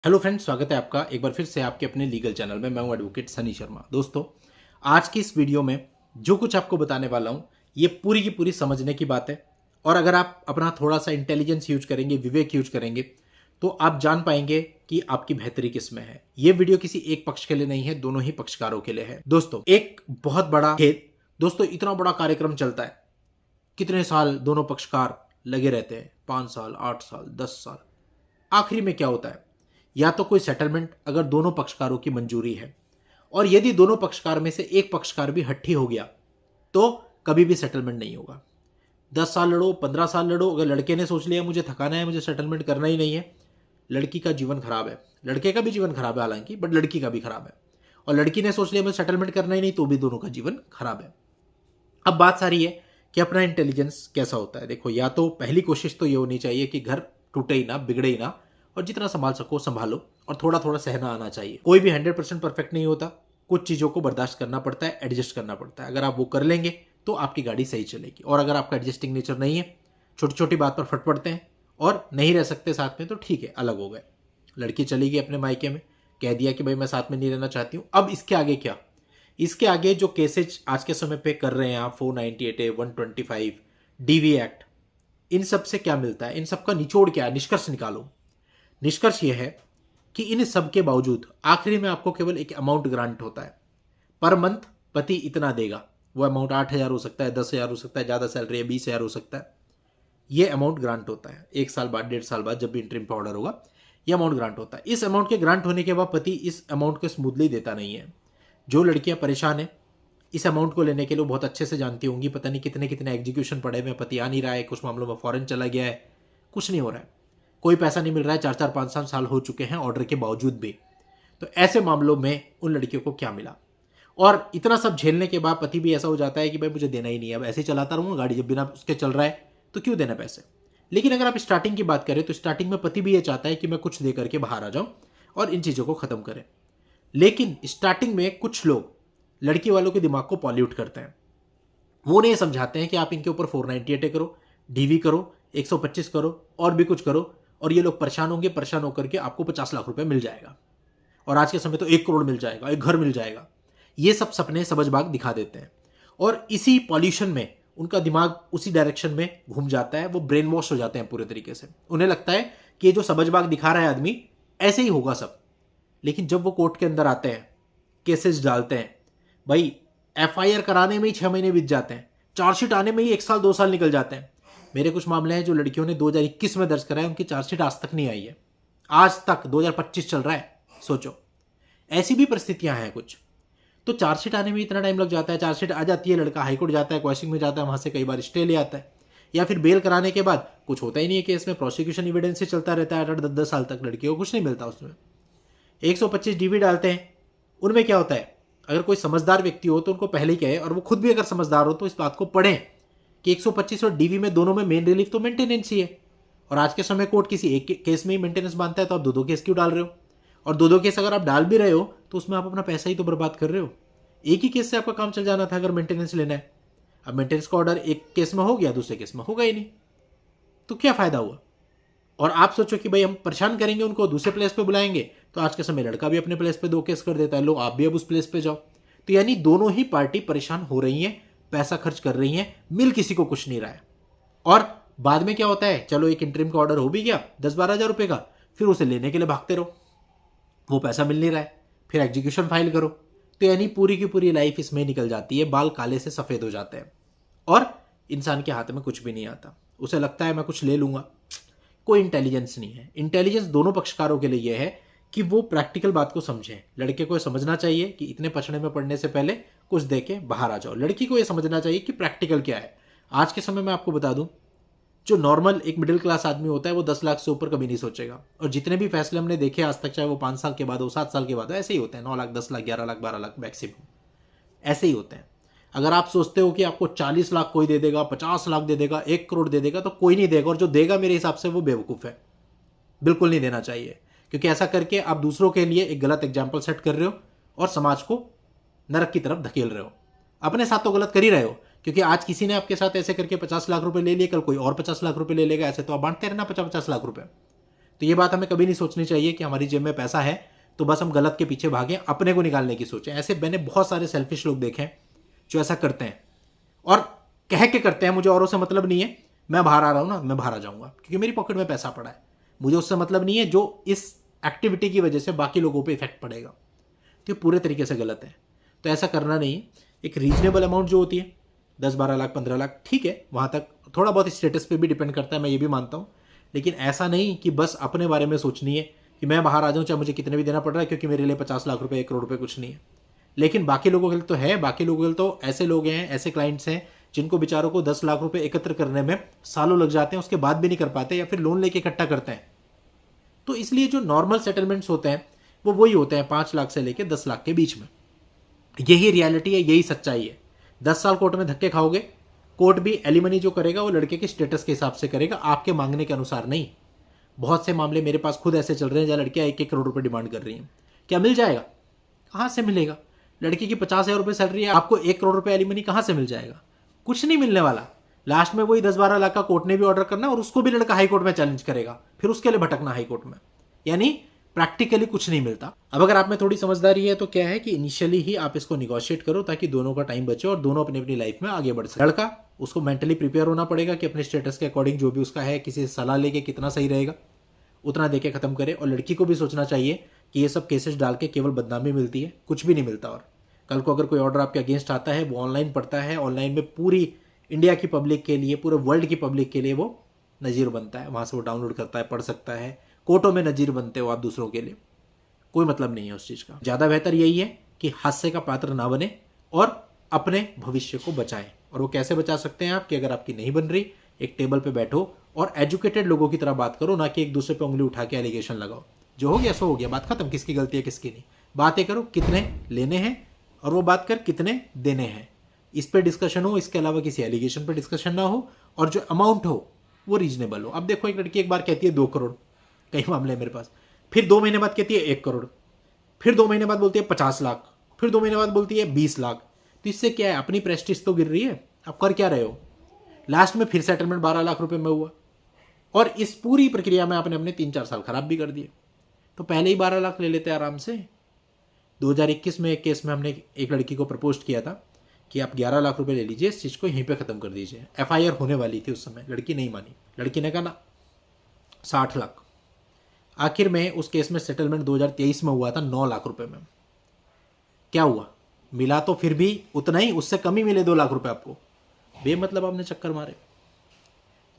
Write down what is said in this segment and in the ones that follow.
Hello friends, स्वागत है आपका एक बार फिर से आपके अपने लीगल चैनल में। मैं हूं एडवोकेट सनी शर्मा। दोस्तों, आज की इस वीडियो में जो कुछ आपको बताने वाला हूं ये पूरी की पूरी समझने की बात है। और अगर आप अपना थोड़ा सा इंटेलिजेंस यूज करेंगे, विवेक यूज करेंगे, तो आप जान पाएंगे कि आपकी बेहतरी किस में है। ये वीडियो किसी एक पक्ष के लिए नहीं है, दोनों ही पक्षकारों के लिए है। दोस्तों, एक बहुत बड़ा खेद, दोस्तों इतना बड़ा कार्यक्रम चलता है, कितने साल दोनों पक्षकार लगे रहते हैं, 5 साल, 8 साल, 10 साल। आखिरी में क्या होता है? या तो कोई सेटलमेंट अगर दोनों पक्षकारों की मंजूरी है, और यदि दोनों पक्षकार में से एक पक्षकार भी हट्टी हो गया तो कभी भी सेटलमेंट नहीं होगा। 10 साल लड़ो, 15 साल लड़ो, अगर लड़के ने सोच लिया मुझे थकाना है, मुझे सेटलमेंट करना ही नहीं है, लड़की का जीवन खराब है। लड़के का भी जीवन खराब है हालांकि, बट लड़की का भी खराब है। और लड़की ने सोच लिया मुझे सेटलमेंट करना ही नहीं, तो भी दोनों का जीवन खराब है। अब बात सारी है कि अपना इंटेलिजेंस कैसा होता है। देखो, या तो पहली कोशिश तो ये होनी चाहिए कि घर टूटे ही ना, बिगड़े ही ना, और जितना संभाल सको संभालो, और थोड़ा थोड़ा सहना आना चाहिए। कोई भी 100% परफेक्ट नहीं होता, कुछ चीज़ों को बर्दाश्त करना पड़ता है, एडजस्ट करना पड़ता है। अगर आप वो कर लेंगे तो आपकी गाड़ी सही चलेगी। और अगर आपका एडजस्टिंग नेचर नहीं है, छोटी छोटी बात पर फट पड़ते हैं और नहीं रह सकते साथ में, तो ठीक है, अलग हो गए। लड़की चली गई अपने मायके में, कह दिया कि भाई मैं साथ में नहीं रहना चाहती हूँ। अब इसके आगे क्या? इसके आगे जो केसेज आज के समय पे कर रहे हैं आप, 498A, 125, डीवी एक्ट, इन सब से क्या मिलता है? इन सब का निचोड़ क्या है? निष्कर्ष निकालो। निष्कर्ष यह है कि इन सब के बावजूद आखिरी में आपको केवल एक अमाउंट ग्रांट होता है। पर मंथ पति इतना देगा। वो अमाउंट 8,000 हो सकता है, 10,000 हो सकता है, ज़्यादा सैलरी है 20,000 हो सकता है। ये अमाउंट ग्रांट होता है 1 साल बाद, 1.5 साल बाद, जब भी इंटरिम का ऑर्डर होगा, ये अमाउंट ग्रांट होता है। इस अमाउंट के ग्रांट होने के बाद पति इस अमाउंट को स्मूथली देता नहीं है। जो लड़कियां परेशान हैं इस अमाउंट को लेने के लिए, बहुत अच्छे से जानती होंगी, पता नहीं कितने कितने एग्जीक्यूशन पड़े हुए, पति आ नहीं रहा है, कुछ मामलों में फॉरेन चला गया है, कुछ नहीं हो रहा है, कोई पैसा नहीं मिल रहा है, 4-4, 5-7 साल हो चुके हैं ऑर्डर के बावजूद भी। तो ऐसे मामलों में उन लड़कियों को क्या मिला? और इतना सब झेलने के बाद पति भी ऐसा हो जाता है कि भाई मुझे देना ही नहीं है, अब ऐसे ही चलाता रहूंगा गाड़ी, जब बिना उसके चल रहा है तो क्यों देना पैसे। लेकिन अगर आप स्टार्टिंग की बात करें तो स्टार्टिंग में पति भी ये चाहता है कि मैं कुछ दे करके बाहर आ जाऊं और इन चीज़ों को ख़त्म करें। लेकिन स्टार्टिंग में कुछ लोग लड़की वालों के दिमाग को पॉल्यूट करते हैं। वो उन्हें समझाते हैं कि आप इनके ऊपर 498A करो, डीवी करो, 125 करो, और भी कुछ करो, और ये लोग परेशान होंगे, परेशान होकर के आपको 50 लाख रुपए मिल जाएगा, और आज के समय तो 1 करोड़ मिल जाएगा, एक घर मिल जाएगा। ये सब सपने सबजबाग दिखा देते हैं, और इसी पॉल्यूशन में उनका दिमाग उसी डायरेक्शन में घूम जाता है। वो ब्रेन वॉश हो जाते हैं पूरे तरीके से। उन्हें लगता है कि ये जो सबजबाग दिखा रहा है आदमी, ऐसे ही होगा सब। लेकिन जब वो कोर्ट के अंदर आते हैं, केसेस डालते हैं, भाई एफआईआर कराने में ही 6 महीने बीत जाते हैं, चार्जशीट आने में ही 1 साल 2 साल निकल जाते हैं। मेरे कुछ मामले हैं जो लड़कियों ने 2021 में दर्ज कराए, उनकी चार्जशीट आज तक नहीं आई है। आज तक 2025 चल रहा है, सोचो। ऐसी भी परिस्थितियां हैं कुछ। तो चार्जशीट आने में इतना टाइम लग जाता है, चार्जशीट आ जाती है, लड़का हाईकोर्ट जाता है, क्वेश्चनिंग में जाता है, वहां से कई बार स्टे ले आता है, या फिर बेल कराने के बाद कुछ होता ही नहीं है केस में, प्रोसिक्यूशन एविडेंस से चलता रहता है 8-10 साल तक, लड़कियों को कुछ नहीं मिलता उसमें। 125 डीवी डालते हैं, उनमें क्या होता है? अगर कोई समझदार व्यक्ति हो तो उनको पहले ही कहे, और वो खुद भी अगर समझदार हो तो इस बात को पढ़ें कि 125 और डीवी में दोनों में मेन रिलीफ तो मेंटेनेंस ही है। और आज के समय कोर्ट किसी एक केस में ही मेंटेनेंस मानता है, तो आप दो दो केस क्यों डाल रहे हो? और दो दो केस अगर आप डाल भी रहे हो तो उसमें आप अपना पैसा ही तो बर्बाद कर रहे हो। एक ही केस से आपका काम चल जाना था अगर मेंटेनेंस लेना है। अब मेंटेनेंस का ऑर्डर एक केस में हो गया, दूसरे केस में होगा ही नहीं, तो क्या फायदा हुआ? और आप सोचो कि भाई हम परेशान करेंगे उनको, दूसरे प्लेस पे बुलाएंगे, तो आज के समय लड़का भी अपने प्लेस पे 2 केस कर देता है, लो आप भी अब उस प्लेस पे जाओ। तो यानी दोनों ही पार्टी परेशान हो रही हैं, पैसा खर्च कर रही हैं, मिल किसी को कुछ नहीं रहा है। और बाद में क्या होता है? चलो एक इंटरिम का ऑर्डर हो भी गया 10-12 हज़ार रुपए का, फिर उसे लेने के लिए भागते रहो, वो पैसा मिल नहीं रहा है, फिर एग्जीक्यूशन फाइल करो। तो यानी पूरी की पूरी लाइफ इसमें निकल जाती है, बाल काले से सफेद हो जाते हैं, और इंसान के हाथ में कुछ भी नहीं आता। उसे लगता है मैं कुछ ले लूंगा। कोई इंटेलिजेंस नहीं है। इंटेलिजेंस दोनों पक्षकारों के लिए यह है कि वो प्रैक्टिकल बात को समझें। लड़के को यह समझना चाहिए कि इतने पछड़े में पड़ने से पहले कुछ दे के बाहर आ जाओ। लड़की को यह समझना चाहिए कि प्रैक्टिकल क्या है। आज के समय में आपको बता दूं, जो नॉर्मल एक मिडिल क्लास आदमी होता है वो 10 लाख से ऊपर कभी नहीं सोचेगा। और जितने भी फैसले हमने देखे आज तक, चाहे वो 5 साल के बाद हो, 7 साल के बाद हो, ऐसे ही होते हैं। 9 लाख, 10 लाख, 11 लाख, 12 लाख मैक्सिमम, ऐसे ही होते हैं। अगर आप सोचते हो कि आपको 40 लाख कोई दे देगा, 50 लाख दे देगा, 1 करोड़ दे देगा, तो कोई नहीं देगा। और जो देगा मेरे हिसाब से वो बेवकूफ़ है, बिल्कुल नहीं देना चाहिए। क्योंकि ऐसा करके आप दूसरों के लिए एक गलत एग्जाम्पल सेट कर रहे हो और समाज को नरक की तरफ धकेल रहे हो। अपने साथ तो गलत कर ही रहे हो, क्योंकि आज किसी ने आपके साथ ऐसे करके 50 लाख रुपए ले लिए, कल कोई और 50 लाख रुपए ले लेगा, ऐसे तो आप बांटते रहना 50-50 लाख रुपए। तो ये बात हमें कभी नहीं सोचनी चाहिए कि हमारी जेब में पैसा है तो बस हम गलत के पीछे भागें, अपने को निकालने की सोचें। ऐसे मैंने बहुत सारे सेल्फिश लोग देखे हैं जो ऐसा करते हैं और कह के करते हैं, मुझे औरों से मतलब नहीं है, मैं बाहर आ रहा हूँ ना, मैं बाहर आ जाऊँगा क्योंकि मेरी पॉकेट में पैसा पड़ा है, मुझे उससे मतलब नहीं है जो इस एक्टिविटी की वजह से बाकी लोगों पे इफेक्ट पड़ेगा। तो ये पूरे तरीके से गलत है, तो ऐसा करना नहीं है। एक रीजनेबल अमाउंट जो होती है 10-12 लाख 15 लाख, ठीक है, वहाँ तक थोड़ा बहुत स्टेटस पे भी डिपेंड करता है, मैं ये भी मानता हूँ, लेकिन ऐसा नहीं कि बस अपने बारे में सोचनी है कि मैं बाहर आ जाऊँ चाहे मुझे कितने भी देना पड़ रहा है, क्योंकि मेरे लिए 50 लाख रुपए 1 करोड़ रुपए कुछ नहीं है। लेकिन बाकी लोगों के लिए तो है, बाकी लोगों के लिए तो ऐसे लोग हैं, ऐसे क्लाइंट्स हैं जिनको बेचारों को 10 लाख रुपए एकत्र करने में सालों लग जाते हैं, उसके बाद भी नहीं कर पाते या फिर लोन लेके इकट्ठा करते हैं। तो इसलिए जो नॉर्मल सेटलमेंट्स होते हैं वो वही होते हैं 5 लाख से लेकर 10 लाख के बीच में। यही रियलिटी है, यही सच्चाई है। 10 साल कोर्ट में धक्के खाओगे, कोर्ट भी एलिमनी जो करेगा वो लड़के के स्टेटस के हिसाब से करेगा, आपके मांगने के अनुसार नहीं। बहुत से मामले मेरे पास खुद ऐसे चल रहे हैं जहाँ लड़कियां 1-1 करोड़ रुपए डिमांड कर रही हैं। क्या मिल जाएगा? कहाँ से मिलेगा? लड़की की 50,000 रुपये सैलरी है, आपको 1 करोड़ रुपए एलिमनी कहाँ से मिल जाएगा? कुछ नहीं मिलने वाला। लास्ट में वही 10-12 लाख का कोर्ट ने भी ऑर्डर करना और उसको भी लड़का हाई कोर्ट में चैलेंज करेगा, फिर उसके लिए भटकना हाई कोर्ट में। यानी प्रैक्टिकली कुछ नहीं मिलता। अब अगर आप में थोड़ी समझदारी है तो क्या है कि इनिशियली ही आप इसको निगोशिएट करो ताकि दोनों का टाइम बचे और दोनों अपनी अपनी लाइफ में आगे बढ़ सके। लड़का, उसको मेंटली प्रिपेयर होना पड़ेगा कि अपने स्टेटस के अकॉर्डिंग जो भी उसका है किसी से सलाह लेके कितना सही रहेगा उतना देके खत्म करे। और लड़की को भी सोचना चाहिए कि ये सब केसेस डाल के केवल बदनामी मिलती है, कुछ भी नहीं मिलता। और कल को अगर कोई ऑर्डर आपके अगेंस्ट आता है, वो ऑनलाइन पड़ता है, ऑनलाइन में पूरी इंडिया की पब्लिक के लिए, पूरे वर्ल्ड की पब्लिक के लिए वो नज़ीर बनता है, वहाँ से वो डाउनलोड करता है, पढ़ सकता है, कोर्टों में नज़ीर बनते हो आप दूसरों के लिए। कोई मतलब नहीं है उस चीज़ का। ज़्यादा बेहतर यही है कि हादसे का पात्र ना बने और अपने भविष्य को बचाएं। और वो कैसे बचा सकते हैं आप, कि अगर आपकी नहीं बन रही, एक टेबल पे बैठो और एजुकेटेड लोगों की तरह बात करो, ना कि एक दूसरे पे उंगली उठा के एलिगेशन लगाओ। जो हो गया सो हो गया, बात खत्म, किसकी गलती है किसकी नहीं। बातें करो कितने लेने हैं और वो बात कर कितने देने हैं, इस पे डिस्कशन हो, इसके अलावा किसी एलिगेशन पे डिस्कशन ना हो, और जो अमाउंट हो वो रीजनेबल हो। अब देखो, एक लड़की एक बार कहती है 2 करोड़, कई मामले मेरे पास, फिर 2 महीने बाद कहती है 1 करोड़, फिर 2 महीने बाद बोलती है 50 लाख, फिर 2 महीने बाद बोलती है 20 लाख। तो इससे क्या है, अपनी प्रेस्टीज तो गिर रही है, आप कर क्या रहे हो। लास्ट में फिर सेटलमेंट 12 लाख रुपए में हुआ और इस पूरी प्रक्रिया में आपने अपने 3-4 साल खराब भी कर दिए। तो पहले ही 12 लाख ले लेते आराम से। 2021 में एक केस में हमने एक लड़की को प्रपोज किया था कि आप 11 लाख रुपए ले लीजिए, इस चीज़ को यहीं पे ख़त्म कर दीजिए। FIR होने वाली थी उस समय, लड़की नहीं मानी, लड़की ने कहा ना 60 लाख। आखिर में उस केस में सेटलमेंट 2023 में हुआ था 9 लाख रुपए में। क्या हुआ, मिला तो फिर भी उतना ही, उससे कम ही मिले 2 लाख रुपए आपको। बेमतलब आपने चक्कर मारे,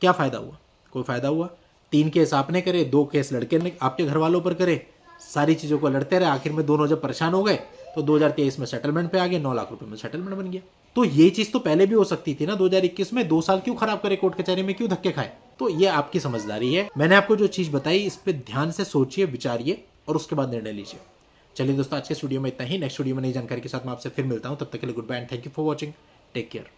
क्या फ़ायदा हुआ? कोई फ़ायदा हुआ? 3 केस आपने करे, 2 केस लड़के ने आपके घर वालों पर करे, सारी चीज़ों को लड़ते रहे, आखिर में दोनों जब परेशान हो गए तो 2023 में सेटलमेंट पे आ गए, 9 लाख रुपए में सेटलमेंट बन गया। तो ये चीज़ तो पहले भी हो सकती थी ना 2021 में, 2 साल क्यों खराब करे, कोर्ट कचहरी में क्यों धक्के खाए? तो ये आपकी समझदारी है। मैंने आपको जो चीज़ बताई इस पर ध्यान से सोचिए, विचारिए और उसके बाद निर्णय लीजिए। चलिए दोस्तों, आज के स्टूडियो में इतना ही। नेक्स्ट वीडियो में नई जानकारी के साथ मैं आपसे फिर मिलता हूँ, तब तक के लिए goodbye and thank you for watching. Take care.